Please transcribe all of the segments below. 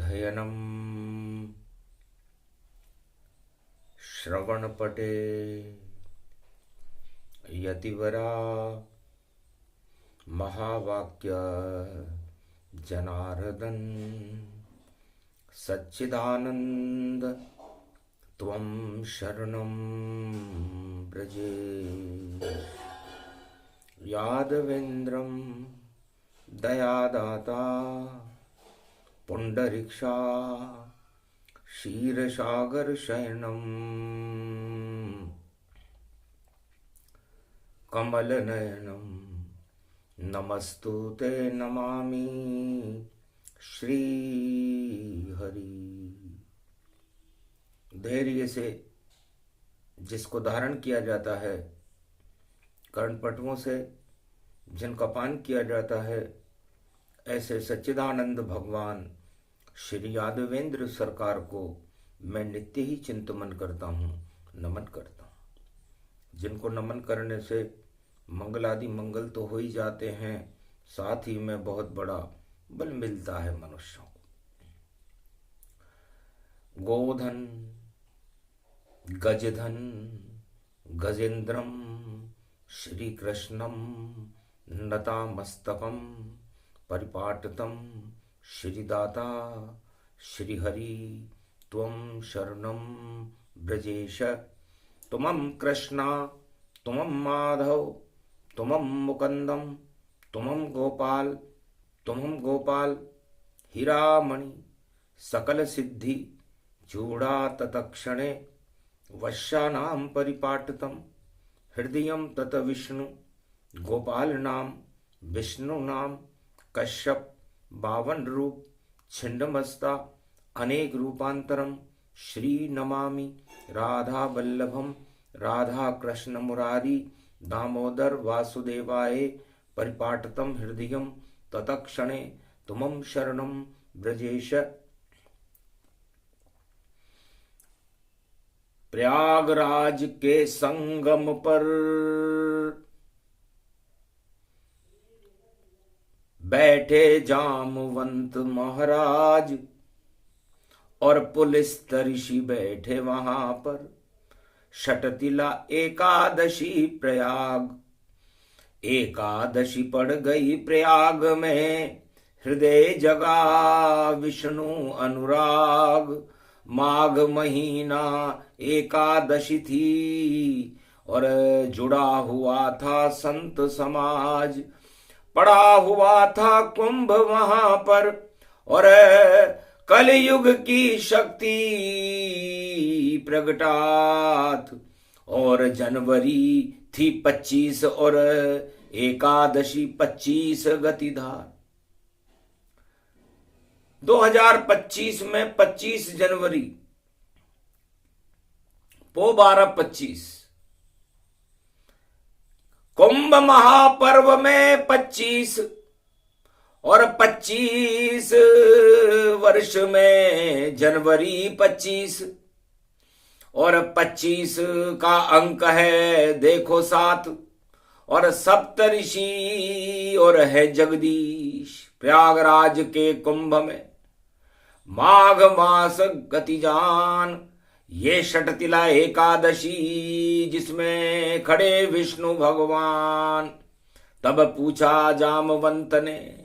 अध्ययनं श्रवणपटे यतिवरा महावाक्य जनार्दन सच्चिदानंद त्वं शरणं व्रजे यादवेन्द्रं दयादाता पुंडरीक्षा क्षीरसागर शयनं कमलनयनं नमस्तुते नमामि श्री हरि। धैर्य से जिसको धारण किया जाता है, कर्णपटुओं से जिनका पान किया जाता है, ऐसे सच्चिदानंद भगवान श्री यादवेंद्र सरकार को मैं नित्य ही चिंतन करता हूँ, नमन करता हूँ। जिनको नमन करने से मंगल आदि मंगल तो हो ही जाते हैं, साथ ही में बहुत बड़ा बल मिलता है मनुष्यों को। गोधन गजधन गजेंद्रम श्री कृष्णम नतामस्तकम परिपाटतम श्रीदाता श्रीहरि त्वं शरणं ब्रजेश। तुमं कृष्णा तुमं माधव तुमं मुकुंदम तुमं गोपाल हीरामणि सकल सिद्धि चूड़ा तत्क्षणे वश्यानां परिपाटतम हृदयं तत विष्णु गोपाल नाम विष्णु नाम कश्यप 52 रूप छिन्नमस्ता अनेक रूपांतरम श्री नमामि राधा वल्लभम राधा कृष्ण मुरारी दामोदर वासुदेवाय परिपाटतम हृदयं तत्क्षणे तुमं शरणं ब्रजेश। प्रयागराज के संगम पर बैठे जामवंत महाराज और पुलिस ऋषि बैठे वहां पर। षटतिला एकादशी प्रयाग, एकादशी पड़ गई प्रयाग में, हृदय जगा विष्णु अनुराग। माघ महीना एकादशी थी और जुड़ा हुआ था संत समाज। पड़ा हुआ था कुंभ वहां पर और कलयुग की शक्ति प्रगटात। और जनवरी थी 25 और एकादशी 25 गतिधार। 2025 में 25 जनवरी पो 12-25 कुंभ महापर्व में 25 और 25 वर्ष में जनवरी 25 और 25 का अंक है देखो 7 और सप्तऋषि और है जगदीश। प्रयागराज के कुंभ में माघ मास गतिजान ये षटतिला एकादशी जिसमें खड़े विष्णु भगवान। तब पूछा जामवंत ने,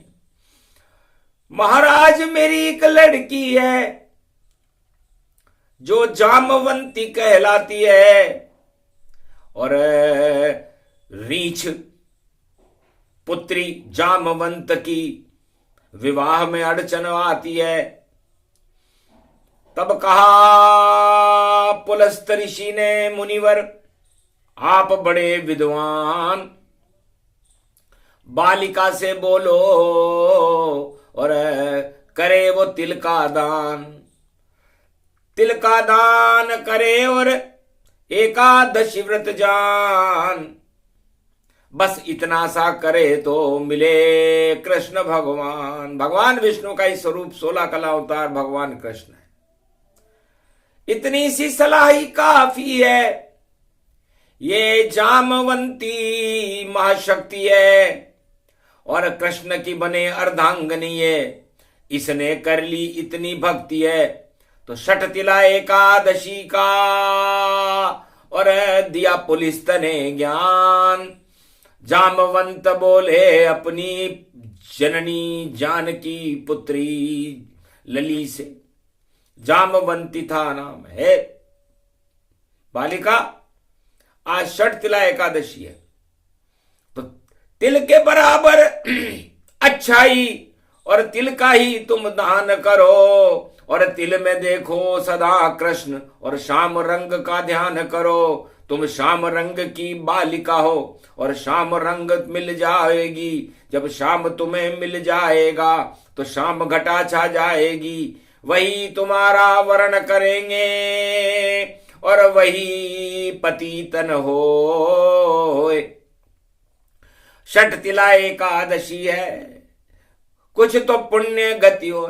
महाराज मेरी एक लड़की है जो जामवंती कहलाती है और रीछ पुत्री जामवंत की विवाह में अड़चन आती है। तब कहा पुलस्त ऋषि ने, मुनिवर आप बड़े विद्वान, बालिका से बोलो और करे वो तिल का दान करे और एकादशी व्रत जान। बस इतना सा करे तो मिले कृष्ण भगवान। भगवान विष्णु का ही स्वरूप 16 कला अवतार भगवान कृष्ण है। इतनी सी सलाह ही काफी है। ये जामवंती महाशक्ति है और कृष्ण की बने अर्धांगनी है। इसने कर ली इतनी भक्ति है तो षटतिला एकादशी का और दिया पुलिस तने ज्ञान। जामवंत बोले अपनी जननी जानकी पुत्री लली से, जामवंती था नाम है बालिका। आज षटतिला एकादशी है तो तिल के बराबर अच्छाई और तिल का ही तुम दान करो, और तिल में देखो सदा कृष्ण और श्याम रंग का ध्यान करो। तुम श्याम रंग की बालिका हो और श्याम रंग मिल जाएगी। जब श्याम तुम्हें मिल जाएगा तो श्याम घटा छा जाएगी। वही तुम्हारा वर्ण करेंगे और वही पतितन हो। षटतिला एकादशी है, कुछ तो पुण्य गति हो।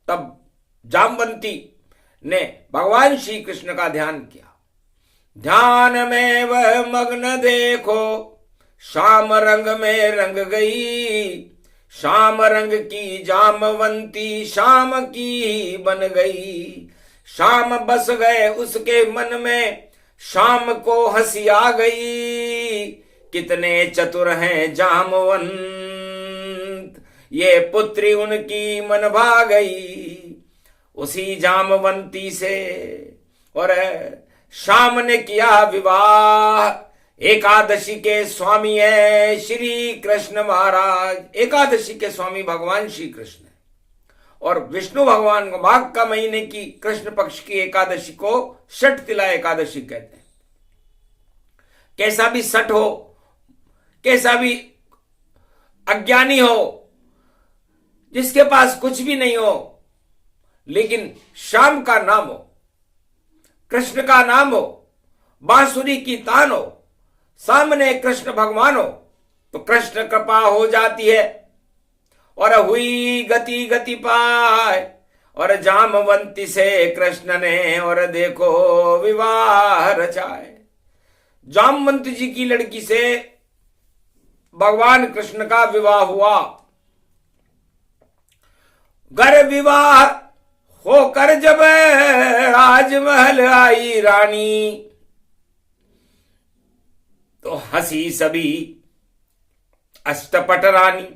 तब जामवंती ने भगवान श्री कृष्ण का ध्यान किया। ध्यान में वह मग्न देखो, श्याम रंग में रंग गई। श्याम रंग की जामवंती श्याम की बन गई। श्याम बस गए उसके मन में, श्याम को हंसी आ गई। कितने चतुर हैं जामवंत, ये पुत्री उनकी मन भा गई। उसी जामवंती से और श्याम ने किया विवाह। एकादशी के स्वामी है श्री कृष्ण महाराज। एकादशी के स्वामी भगवान श्री कृष्ण है और विष्णु भगवान को माघ का महीने की कृष्ण पक्ष की एकादशी को षटतिला एकादशी कहते हैं। कैसा भी सठ हो, कैसा भी अज्ञानी हो, जिसके पास कुछ भी नहीं हो, लेकिन श्याम का नाम हो, कृष्ण का नाम हो, बांसुरी की तान हो, सामने कृष्ण भगवान हो, तो कृष्ण कृपा हो जाती है और हुई गति गति पाए। और जामवंती से कृष्ण ने और देखो विवाह रचाए। जामवंत जी की लड़की से भगवान कृष्ण का विवाह हुआ। घर विवाह होकर जब राजमहल आई रानी, तो हंसी सभी अष्टपट रानी।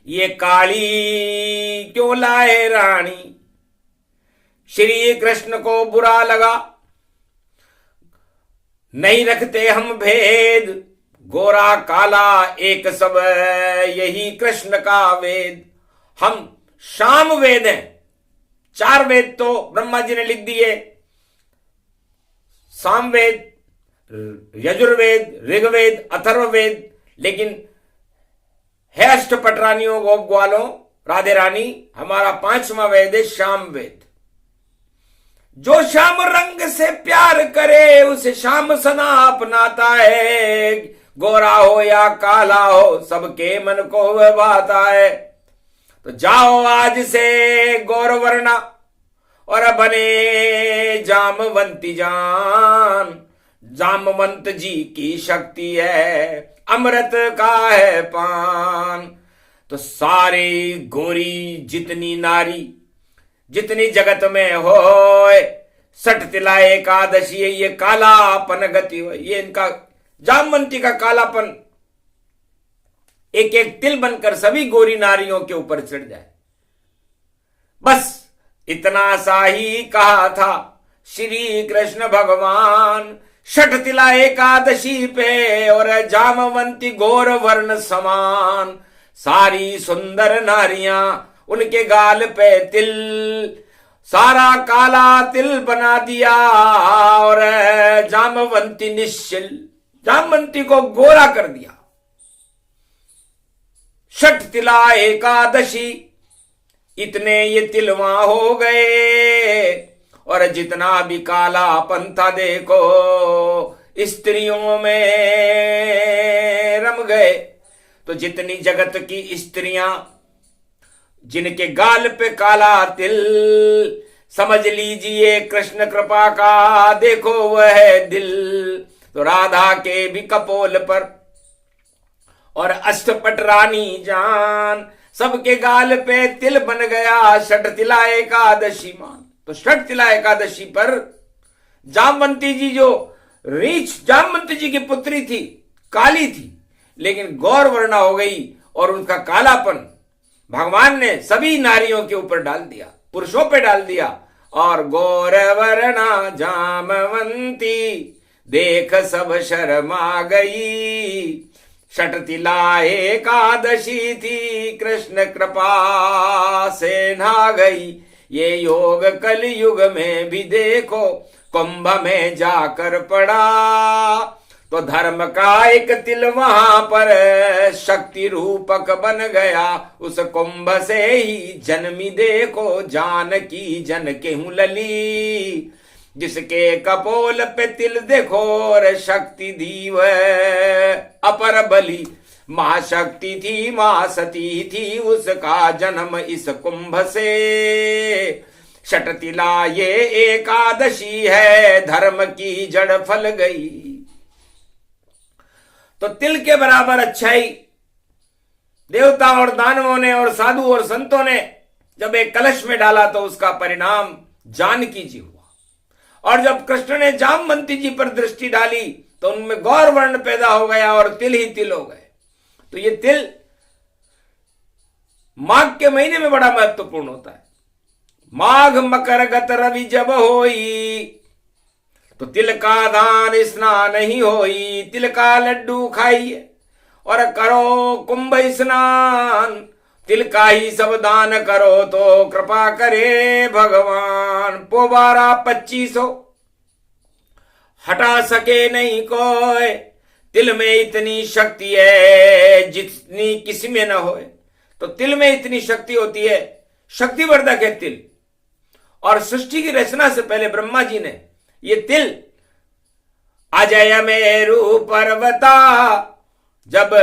ये काली क्यों लाए रानी? श्री कृष्ण को बुरा लगा, नहीं रखते हम भेद। गोरा काला एक सब यही कृष्ण का वेद। हम श्याम वेद हैं। 4 वेद तो ब्रह्मा जी ने लिख दिए, सामवेद, यजुर्वेद, ऋग्वेद, अथर्ववेद। लेकिन है अष्टपट रानियों, गोप ग्वालों, राधे रानी, हमारा 5वां वेद है श्याम वेद। जो श्याम रंग से प्यार करे उसे श्याम सना अपनाता है। गोरा हो या काला हो सबके मन को वह भाता है। तो जाओ आज से गौरवर्णा और बने जामवंती जान। जामवंत जी की शक्ति है, अमृत का है पान। तो सारी गोरी जितनी नारी जितनी जगत में हो, षटतिला एकादशी है, ये कालापन गति हो। ये इनका जामवंती का कालापन एक एक तिल बनकर सभी गोरी नारियों के ऊपर चढ़ जाए। बस इतना सा ही कहा था श्री कृष्ण भगवान। षटतिला एकादशी पे और जामवंती गौर वर्ण समान। सारी सुंदर नारियां उनके गाल पे तिल, सारा काला तिल बना दिया और जामवंती निश्चिल, जामवंती को गोरा कर दिया। षटतिला एकादशी इतने ये तिलवा हो गए और जितना भी कालापन था देखो स्त्रियों में रम गए। तो जितनी जगत की स्त्रियां जिनके गाल पे काला तिल, समझ लीजिए कृष्ण कृपा का देखो वह दिल। तो राधा के भी कपोल पर और अष्टपट रानी जान, सबके गाल पे तिल बन गया, षट तिला एकादशी मान। तो षट तिला एकादशी पर जामवंती जी, जो रीछ जामवंती जी की पुत्री थी, काली थी, लेकिन गौर वर्णा हो गई और उनका कालापन भगवान ने सभी नारियों के ऊपर डाल दिया, पुरुषों पे डाल दिया। और गौर वर्णा जामवंती देख सब शर्मा गई, षट तिला एकादशी थी कृष्ण कृपा से नहा गई। ये योग कलयुग में भी देखो कुंभ में जाकर पड़ा, तो धर्म का एक तिल वहां पर शक्ति रूपक बन गया। उस कुंभ से ही जन्मी देखो जानकी जन केहू लली, जिसके कपोल पे तिल देखो और शक्ति दीव अपर बली। महाशक्ति थी, महासती थी, उसका जन्म इस कुंभ से। षट तिला ये एकादशी है, धर्म की जड़ फल गई। तो तिल के बराबर अच्छाई देवता और दानवों ने और साधु और संतों ने जब एक कलश में डाला तो उसका परिणाम जानकी जी हुआ। और जब कृष्ण ने जामवंती जी पर दृष्टि डाली तो उनमें गौर वर्ण पैदा हो गया और तिल ही तिल हो गए। तो ये तिल माघ के महीने में बड़ा महत्वपूर्ण होता है। माघ मकर गत रवि जब होई, तो तिल का दान स्नान ही होई। तिल का लड्डू खाइए और करो कुंभ स्नान, तिल का ही सब दान करो तो कृपा करे भगवान। पोबारा 2500 हटा सके नहीं कोई, तिल में इतनी शक्ति है जितनी किसी में न होए। तो तिल में इतनी शक्ति होती है, शक्तिवर्धक है तिल। और सृष्टि की रचना से पहले ब्रह्मा जी ने ये तिल अजय मेरु पर्वता, जब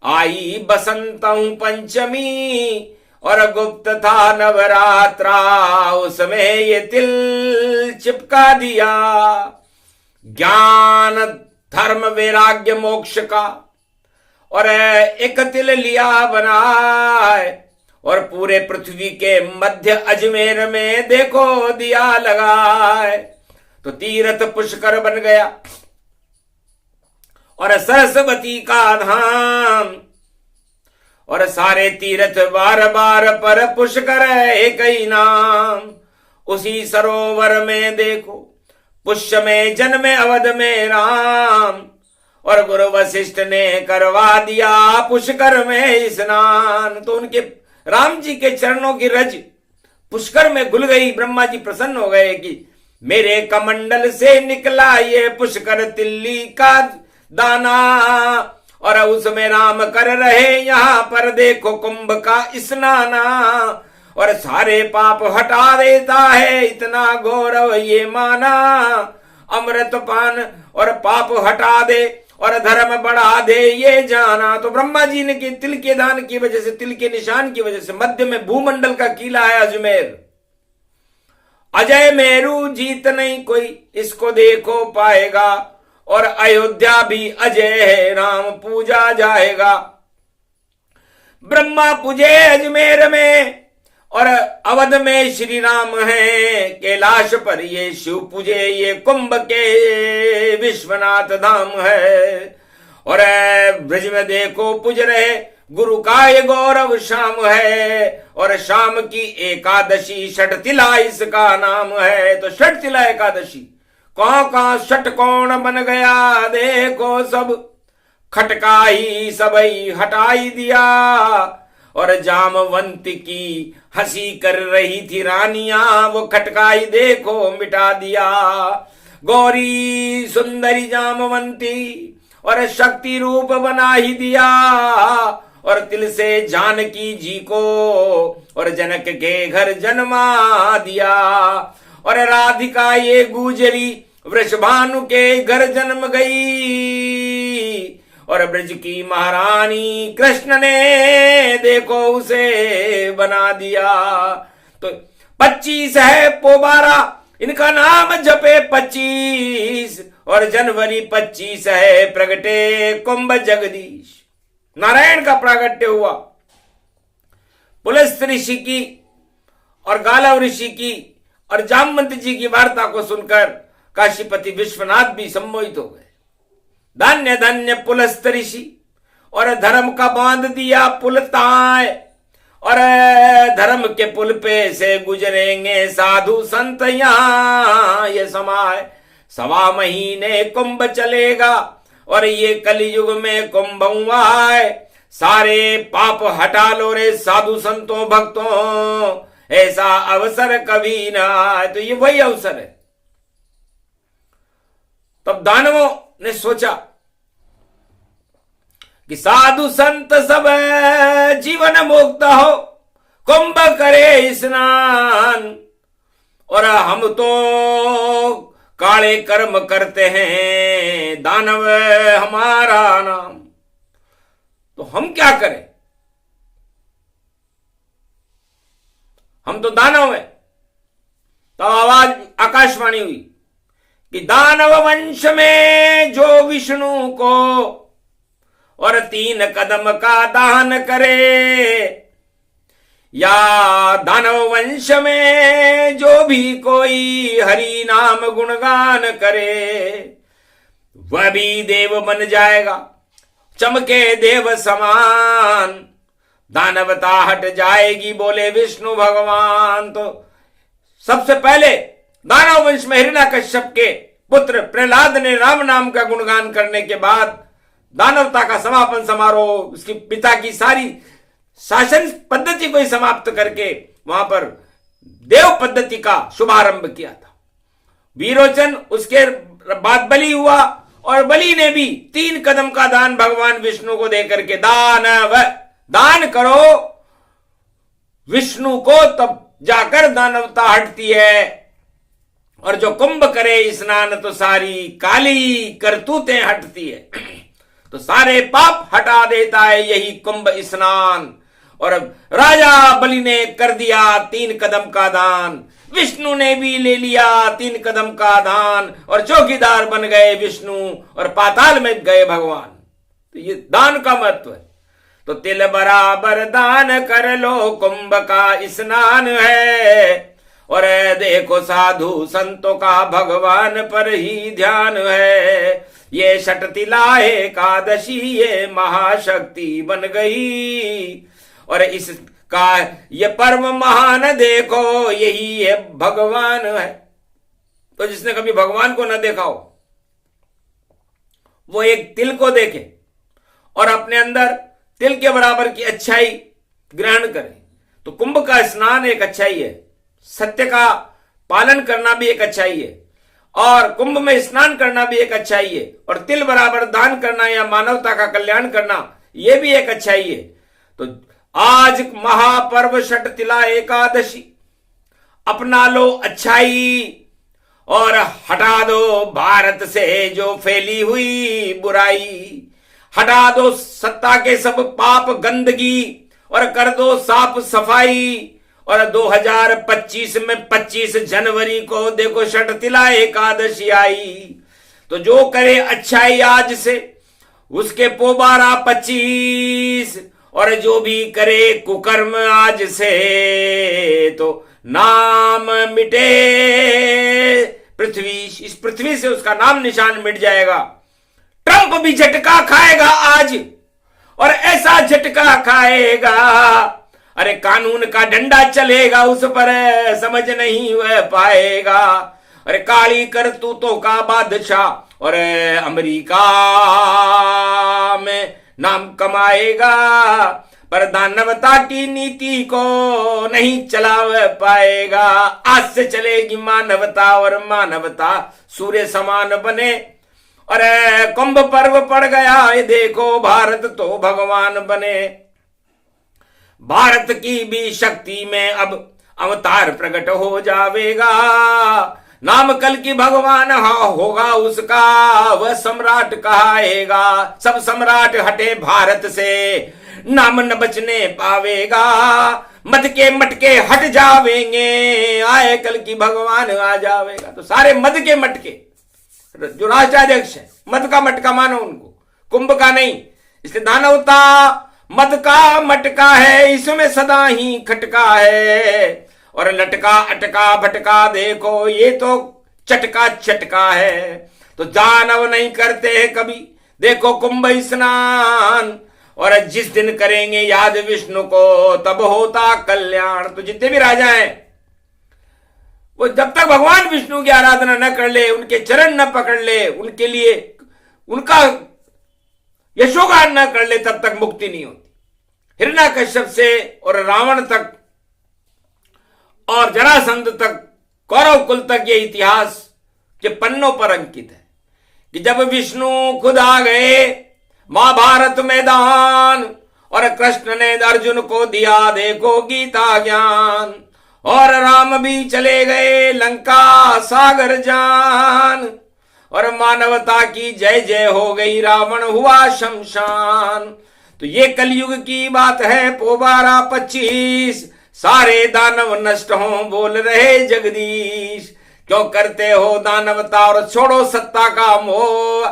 आई बसंतों पंचमी और गुप्त था नवरात्रा, उसमें ये तिल चिपका दिया। ज्ञान धर्म वैराग्य मोक्ष का और एक तिल लिया बनाए, और पूरे पृथ्वी के मध्य अजमेर में देखो दिया लगाए। तो तीर्थ पुष्कर बन गया और सरस्वती का धाम, और सारे तीर्थ बार बार पर पुष्कर एक ही नाम। उसी सरोवर में देखो पुष्य में जन्मे अवध में राम, और गुरु वशिष्ठ ने करवा दिया पुष्कर में स्नान। तो उनके राम जी के चरणों की रज पुष्कर में घुल गई। ब्रह्मा जी प्रसन्न हो गए कि मेरे कमंडल से निकला ये पुष्कर तिल्ली का दाना, और उसमें राम कर रहे यहाँ पर देखो कुंभ का स्नाना। और सारे पाप हटा देता है इतना गौरव ये माना, अमृत पान और पाप हटा दे और धर्म बढ़ा दे ये जाना। तो ब्रह्मा जी ने कि तिल के दान की वजह से, तिल के निशान की वजह से मध्य में भूमंडल का किला है अजमेर। अजय मेरू जीत नहीं कोई इसको देखो पाएगा, और अयोध्या भी अजय है राम पूजा जाएगा। ब्रह्मा पूजे अजमेर में और अवध में श्री राम है। कैलाश पर ये शिव पूजे, ये कुंभ के विश्वनाथ धाम है। और ब्रज में देखो पूज रहे गुरु का ये गौरव शाम है। और शाम की एकादशी षट तिला इसका नाम है। तो षट तिला एकादशी कहाँ षट कौन बन गया देखो सब, खटका ही सबई हटाई दिया। और जामवंती की हंसी कर रही थी रानियां, वो खटकाई देखो मिटा दिया। गौरी सुंदरी जामवंती और शक्ति रूप बना ही दिया। और तिल से जानकी जी को और जनक के घर जन्मा दिया। और राधिका ये गुजरी वृषभानु के घर जन्म गई। और ब्रज की महारानी कृष्ण ने देखो उसे बना दिया। तो 25 है पोबारा, इनका नाम जपे 25। और जनवरी 25 है प्रगटे कुंभ जगदीश, नारायण का प्रागट्य हुआ। पुलस्त ऋषि की और गालव ऋषि की और जामवंत जी की वार्ता को सुनकर काशीपति विश्वनाथ भी सम्मोहित हो गए। धन्य धन्य पुलस्त ऋषि, और धर्म का बांध दिया पुल ताए, और धर्म के पुल पे से गुजरेंगे साधु संत यहाँ ये समाए। 1.25 महीने कुंभ चलेगा और ये कलयुग में कुंभ हुआ है। सारे पाप हटा लो रे साधु संतों भक्तों, ऐसा अवसर कभी ना आए। तो ये वही अवसर है। तब दानवों ने सोचा कि साधु संत सब जीवन मुक्त हो, कुंभ करे स्नान, और हम तो काले कर्म करते हैं, दानव हमारा नाम, तो हम क्या करें, हम तो दानव हैं। तो आवाज आकाशवाणी हुई कि दानव वंश में जो विष्णु को और 3 कदम का दान करे, या दानव वंश में जो भी कोई हरि नाम गुणगान करे, वह भी देव बन जाएगा, चमके देव समान, दानवता हट जाएगी, बोले विष्णु भगवान। तो सबसे पहले दानव वंश में हिरण्याकश्यप के पुत्र प्रहलाद ने राम नाम का गुणगान करने के बाद दानवता का समापन समारोह, उसके पिता की सारी शासन पद्धति को ही समाप्त करके वहां पर देव पद्धति का शुभारंभ किया था। वीरोचन उसके बाद बलि हुआ, और बलि ने भी 3 कदम का दान भगवान विष्णु को देकर के दान करो विष्णु को, तब जाकर दानवता हटती है। और जो कुंभ करे स्नान तो सारी काली करतूतें हटती है। तो सारे पाप हटा देता है यही कुंभ स्नान। और राजा बलि ने कर दिया 3 कदम का दान, विष्णु ने भी ले लिया 3 कदम का दान, और चौकीदार बन गए विष्णु और पाताल में गए भगवान। तो ये दान का महत्व है। तो तिल बराबर दान कर लो, कुंभ का स्नान है, और देखो साधु संतों का भगवान पर ही ध्यान है। ये षटतिला एकादशी ये महाशक्ति बन गई, और इसका ये पर्व महान देखो यही ये भगवान है। तो जिसने कभी भगवान को न देखा हो वो एक तिल को देखे और अपने अंदर तिल के बराबर की अच्छाई ग्रहण करे। तो कुंभ का स्नान एक अच्छाई है, सत्य का पालन करना भी एक अच्छाई है, और कुंभ में स्नान करना भी एक अच्छाई है, और तिल बराबर दान करना या मानवता का कल्याण करना यह भी एक अच्छाई है। तो आज महापर्व षटतिला एकादशी, अपना लो अच्छाई और हटा दो भारत से जो फैली हुई बुराई। हटा दो सत्ता के सब पाप गंदगी और कर दो साफ सफाई। और 2025 में 25 जनवरी को देखो षटतिला एकादशी आई। तो जो करे अच्छाई आज से उसके पोबारा 25, और जो भी करे कुकर्म आज से तो नाम मिटे पृथ्वी, इस पृथ्वी से उसका नाम निशान मिट जाएगा। ट्रंप भी झटका खाएगा आज, और ऐसा झटका खाएगा, अरे कानून का डंडा चलेगा उस पर, समझ नहीं वह पाएगा। अरे काली करतूतों का बादशाह और अमेरिका में नाम कमाएगा, पर दानवता की नीति को नहीं चला पाएगा। आज से चलेगी मानवता, और मानवता सूर्य समान बने। और कुंभ पर्व पड़ गया, ये देखो भारत तो भगवान बने। भारत की भी शक्ति में अब अवतार प्रकट हो जावेगा। नाम कल की भगवान होगा उसका, वह सम्राट कहाएगा। सब सम्राट हटे भारत से, नाम न बचने पावेगा। मद के मटके हट जावेंगे, आए कल की भगवान आ जावेगा। तो सारे मद के मटके, जो राष्ट्राध्यक्ष है मद का मटका मानो उनको, कुंभ का नहीं। इसलिए दानवता मद का मटका है, इसमें सदा ही खटका है, और लटका अटका भटका देखो ये तो चटका चटका है। तो दानव नहीं करते हैं कभी देखो कुंभ स्नान, और जिस दिन करेंगे याद विष्णु को तब होता कल्याण। तो जितने भी राजा हैं वो जब तक भगवान विष्णु की आराधना न कर ले, उनके चरण न पकड़ ले, उनके लिए उनका यशोगान न कर ले, तब तक मुक्ति नहीं होती। हिरण्याकश्यप से और रावण तक और जरासंध तक, कौरव कुल तक ये इतिहास के पन्नों पर अंकित है कि जब विष्णु खुद आ गए महाभारत मैदान, और कृष्ण ने अर्जुन को दिया देखो गीता ज्ञान, और राम भी चले गए लंका सागर जान, और मानवता की जय जय हो गई रावण हुआ शमशान। तो ये कलयुग की बात है पोबारा 25, सारे दानव नष्ट हों बोल रहे जगदीश। क्यों करते हो दानवता और छोड़ो सत्ता का मोह,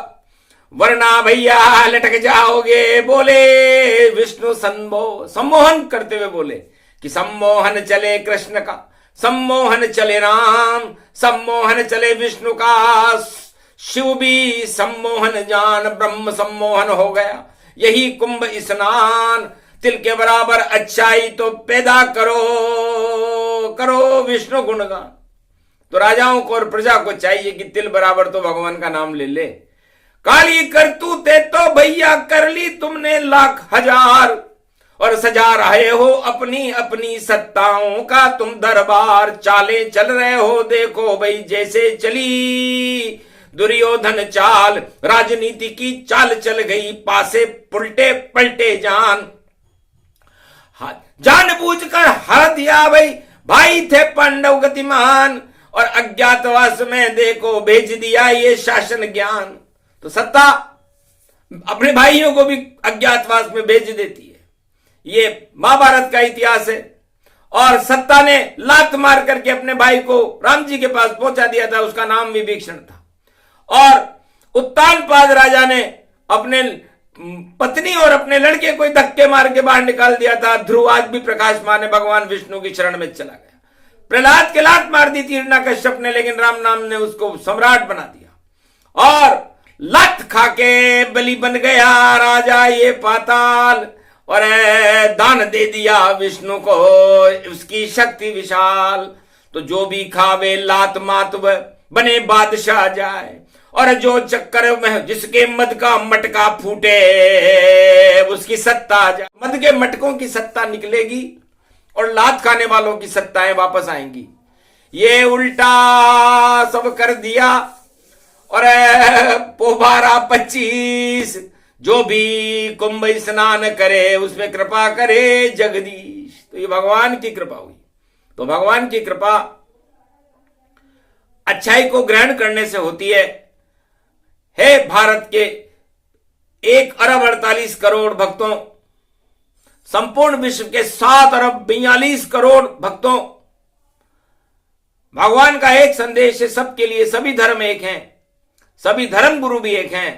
वरना भैया लटक जाओगे बोले विष्णु सम्मोहन करते हुए बोले कि सम्मोहन चले कृष्ण का, सम्मोहन चले राम, सम्मोहन चले विष्णु का, शिव भी सम्मोहन जान, ब्रह्म सम्मोहन हो गया यही कुंभ स्नान। तिल के बराबर अच्छाई तो पैदा करो, करो विष्णु गुणगान। तो राजाओं को और प्रजा को चाहिए कि तिल बराबर तो भगवान का नाम ले ले। काली करतूते तो भैया कर ली तुमने लाख हजार, और सजा रहे हो अपनी अपनी सत्ताओं का तुम दरबार। चालें चल रहे हो देखो भाई जैसे चली दुर्योधन चाल, राजनीति की चाल चल गई पासे पुलटे पलटे जान। जानबूझकर हर दिया भाई थे पांडव गतिमान, और अज्ञातवास में देखो भेज दिया ये शासन ज्ञान। तो सत्ता अपने भाइयों को भी अज्ञातवास में भेज देती है, ये महाभारत का इतिहास है। और सत्ता ने लात मार करके अपने भाई को राम जी के पास पहुंचा दिया था, उसका नाम विभीषण था। और उत्तानपाद राजा ने अपने पत्नी और अपने लड़के को धक्के मार के बाहर निकाल दिया था। ध्रुव आज भी प्रकाशमान है, भगवान विष्णु की शरण में चला गया। प्रहलाद के लात मार दी थी हिरण्याकश्यप ने, लेकिन राम नाम ने उसको सम्राट बना दिया। और लत खाके बलि बन गया राजा ये पाताल, और दान दे दिया विष्णु को उसकी शक्ति विशाल। तो जो भी खावे लात मात बने बादशाह जाए, और जो चक्कर में जिसके मद का मटका फूटे उसकी सत्ता आ जाए। मद के मटकों की सत्ता निकलेगी और लात खाने वालों की सत्ताएं वापस आएंगी। ये उल्टा सब कर दिया। और पोबारा 25, जो भी कुंभ स्नान करे उसमें कृपा करे जगदीश। तो ये भगवान की कृपा हुई। तो भगवान की कृपा अच्छाई को ग्रहण करने से होती है। हे भारत के 1 अरब 48 करोड़ भक्तों, संपूर्ण विश्व के 7 अरब 42 करोड़ भक्तों, भगवान का एक संदेश है सबके लिए। सभी धर्म एक हैं, सभी धर्म गुरु भी एक हैं,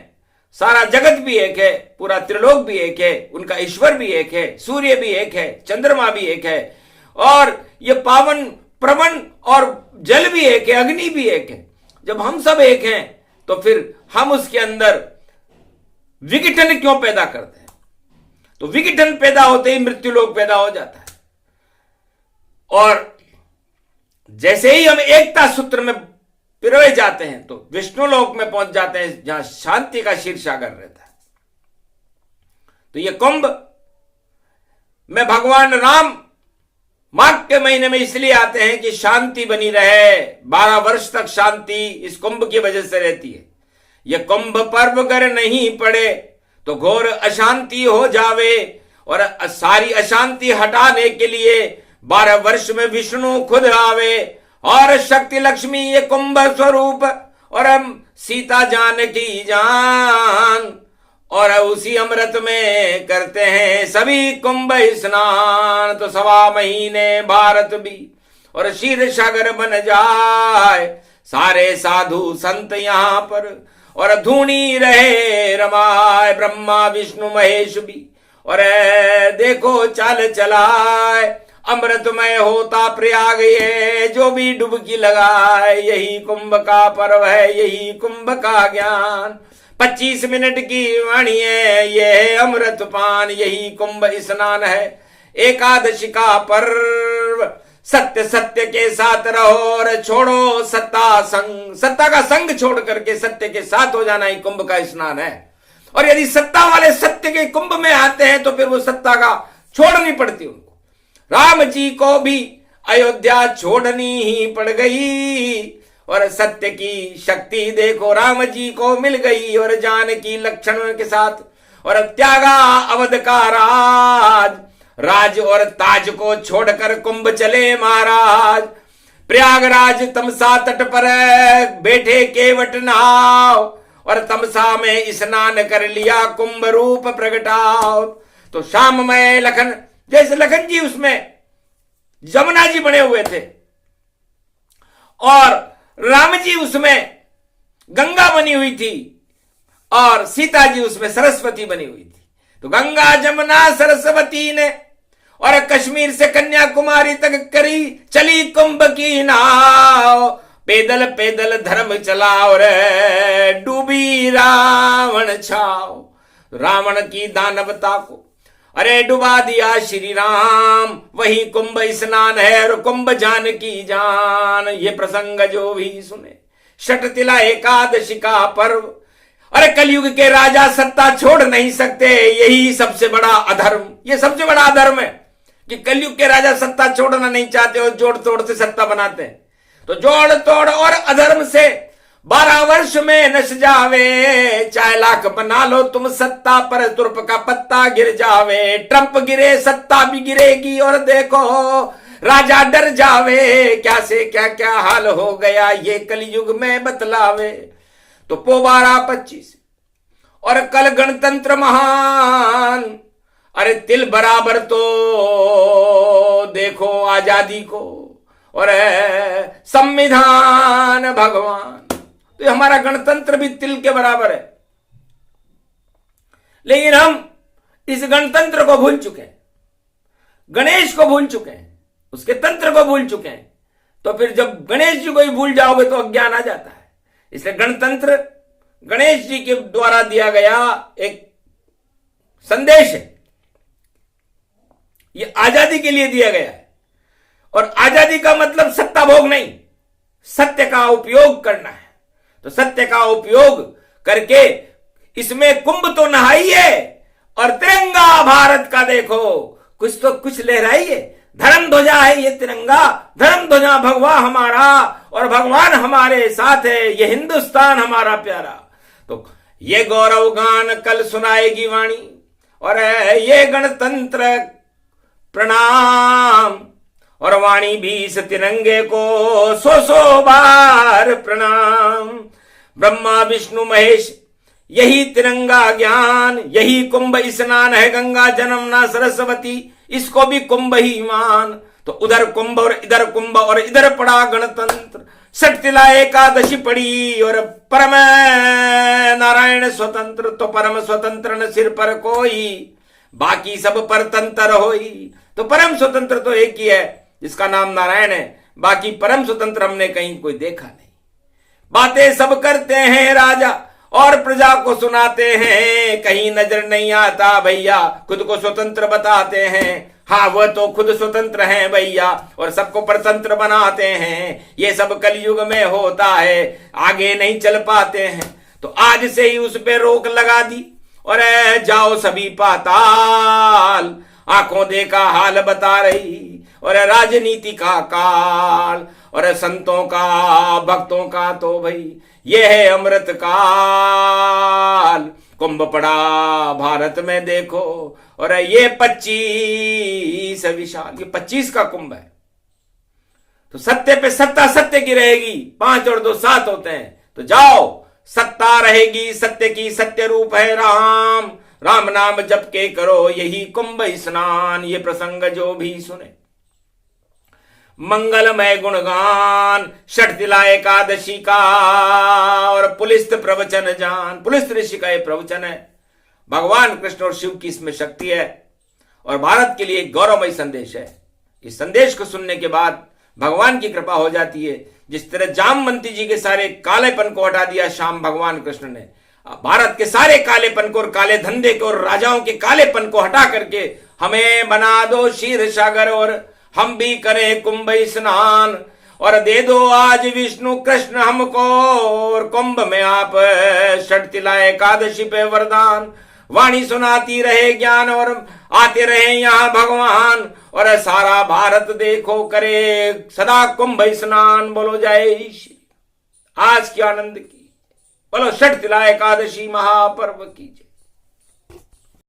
सारा जगत भी एक है, पूरा त्रिलोक भी एक है, उनका ईश्वर भी एक है, सूर्य भी एक है, चंद्रमा भी एक है, और ये पावन प्रवन और जल भी एक है, अग्नि भी एक है। जब हम सब एक हैं तो फिर हम उसके अंदर विघटन क्यों पैदा करते हैं? तो विघटन पैदा होते ही मृत्युलोक पैदा हो जाता है। और जैसे ही हम एकता सूत्र में पिरोए जाते हैं तो विष्णु लोक में पहुंच जाते हैं, जहां शांति का क्षीर सागर रहता है। तो ये कुंभ में भगवान राम माघ के महीने में इसलिए आते हैं कि शांति बनी रहे। 12 वर्ष तक शांति इस कुंभ की वजह से रहती है। यह कुंभ पर्व अगर नहीं पड़े तो घोर अशांति हो जावे, और सारी अशांति हटाने के लिए 12 वर्ष में विष्णु खुद आवे। और शक्ति लक्ष्मी ये कुंभ स्वरूप, और हम सीता जानकी जान, और उसी अमृत में करते हैं सभी कुंभ स्नान। तो 1.25 महीने भारत भी और क्षीर सागर बन जाए, सारे साधु संत यहां पर, और धूनी रहे रमाए ब्रह्मा विष्णु महेश भी, और देखो चाल चलाए, अमृतमय होता प्रयाग ये, जो भी डुबकी लगाए। यही कुंभ का पर्व है, यही कुंभ का ज्ञान। 25 मिनट की वाणी है, ये है अमृत पान, यही कुंभ स्नान है। एकादशी का पर्व, सत्य सत्य के साथ रहो और छोड़ो सत्ता संग। सत्ता का संग छोड़ करके सत्य के साथ हो जाना ही कुंभ का स्नान है। और यदि सत्ता वाले सत्य के कुंभ में आते हैं तो फिर वो सत्ता का छोड़नी पड़ती उनको। राम जी को भी अयोध्या छोड़नी ही पड़ गई, और सत्य की शक्ति देखो राम जी को मिल गई, और जानकी लक्षणों के साथ। और त्यागा अवध का राज और ताज को छोड़कर कुंभ चले महाराज। प्रयागराज तमसा तट पर बैठे केवट नाव, और तमसा में स्नान कर लिया कुंभ रूप प्रगटाओ। तो शाम में लखन, जैसे लखन जी उसमें जमुना जी बने हुए थे, और राम जी उसमें गंगा बनी हुई थी, और सीता जी उसमें सरस्वती बनी हुई थी। तो गंगा जमुना सरस्वती ने और कश्मीर से कन्याकुमारी तक करी चली कुंभ की नाव। पैदल पैदल धर्म चला और डूबी रावण छाव। रावण की दानवता को अरे डुबा दिया श्री राम, वही कुंभ स्नान है और कुंभ जानकी जान। ये प्रसंग जो भी सुने, षटतिला एकादशी का पर्व। अरे कलयुग के राजा सत्ता छोड़ नहीं सकते, यही सबसे बड़ा अधर्म। ये सबसे बड़ा अधर्म है कि कलयुग के राजा सत्ता छोड़ना नहीं चाहते और जोड़ तोड़ से सत्ता बनाते हैं। तो जोड़ तोड़ और अधर्म से 12 वर्ष में नश जावे, चाहे लाख बना लो तुम सत्ता पर, तुर्प का पत्ता गिर जावे। ट्रंप गिरे सत्ता भी गिरेगी, और देखो राजा डर जावे। क्या से क्या क्या हाल हो गया ये कलयुग में बतलावे। तो पोबारा 25 और कल गणतंत्र महान। अरे तिल बराबर तो देखो आजादी को, और संविधान भगवान। तो हमारा गणतंत्र भी तिल के बराबर है, लेकिन हम इस गणतंत्र को भूल चुके हैं, गणेश को भूल चुके हैं, उसके तंत्र को भूल चुके हैं। तो फिर जब गणेश जी को ही भूल जाओगे तो अज्ञान आ जाता है। इसलिए गणतंत्र गणेश जी के द्वारा दिया गया एक संदेश है, ये आजादी के लिए दिया गया है। और आजादी का मतलब सत्ता भोग नहीं, सत्य का उपयोग करना है। तो सत्य का उपयोग करके इसमें कुंभ तो नहाइए, और तिरंगा भारत का देखो कुछ तो कुछ लहराइए। धर्म ध्वजा है ये तिरंगा, धर्म ध्वजा भगवा हमारा, और भगवान हमारे साथ है, ये हिंदुस्तान हमारा प्यारा। तो ये गौरव गान कल सुनाएगी वाणी, और ये गणतंत्र प्रणाम, और वाणी भी इस तिरंगे को 100 बार प्रणाम। ब्रह्मा विष्णु महेश यही तिरंगा ज्ञान, यही कुंभ स्नान है। गंगा जमुना सरस्वती, इसको भी कुंभ ही मान। तो उधर कुंभ और इधर कुंभ, और इधर पड़ा गणतंत्र। षटतिला एकादशी पड़ी, और परम नारायण स्वतंत्र। तो परम स्वतंत्र न सिर पर कोई, बाकी सब परतंत्र होई। तो परम स्वतंत्र तो एक ही है जिसका नाम नारायण है, बाकी परम स्वतंत्र हमने कहीं कोई देखा नहीं। बातें सब करते हैं राजा और प्रजा को सुनाते हैं, कहीं नजर नहीं आता भैया, खुद को स्वतंत्र बताते हैं। हाँ वह तो खुद स्वतंत्र हैं भैया, और सबको परतंत्र बनाते हैं। ये सब कलयुग में होता है, आगे नहीं चल पाते हैं। तो आज से ही उस पे रोक लगा दी, और जाओ सभी पाताल। आंखों देखा हाल बता रही, और राजनीति का काल, और संतों का भक्तों का तो भाई ये है अमृत काल। कुंभ पड़ा भारत में देखो, और ये 25 विशाल, ये 25 का कुंभ है। तो सत्य पे सत्ता सत्य की रहेगी, 5 और 2 7 होते हैं। तो जाओ सत्ता रहेगी, सत्य की सत्य रूप है राम। राम नाम जप के करो यही कुंभ स्नान। ये प्रसंग जो भी सुने मंगलमय गुणगान, षटतिला एकादशी का और पुलिस प्रवचन जान। पुलिस ऋषि का ये प्रवचन है, भगवान कृष्ण और शिव की इसमें शक्ति है और भारत के लिए एक गौरवमयी संदेश है। इस संदेश को सुनने के बाद भगवान की कृपा हो जाती है। जिस तरह जामवंती जी के सारे कालेपन को हटा दिया शाम भगवान कृष्ण ने, भारत के सारे कालेपन को और काले धंधे को और राजाओं के कालेपन को हटा करके हमें बना दो क्षीर सागर और हम भी करें कुंभ स्नान, और दे दो आज विष्णु कृष्ण हमको और कुंभ में आप षटतिला एकादशी पे वरदान। वाणी सुनाती रहे ज्ञान और आते रहे यहाँ भगवान, और सारा भारत देखो करे सदा कुंभ स्नान। बोलो जय श्री। आज की आनंद की बोलो षटतिला एकादशी महापर्व की।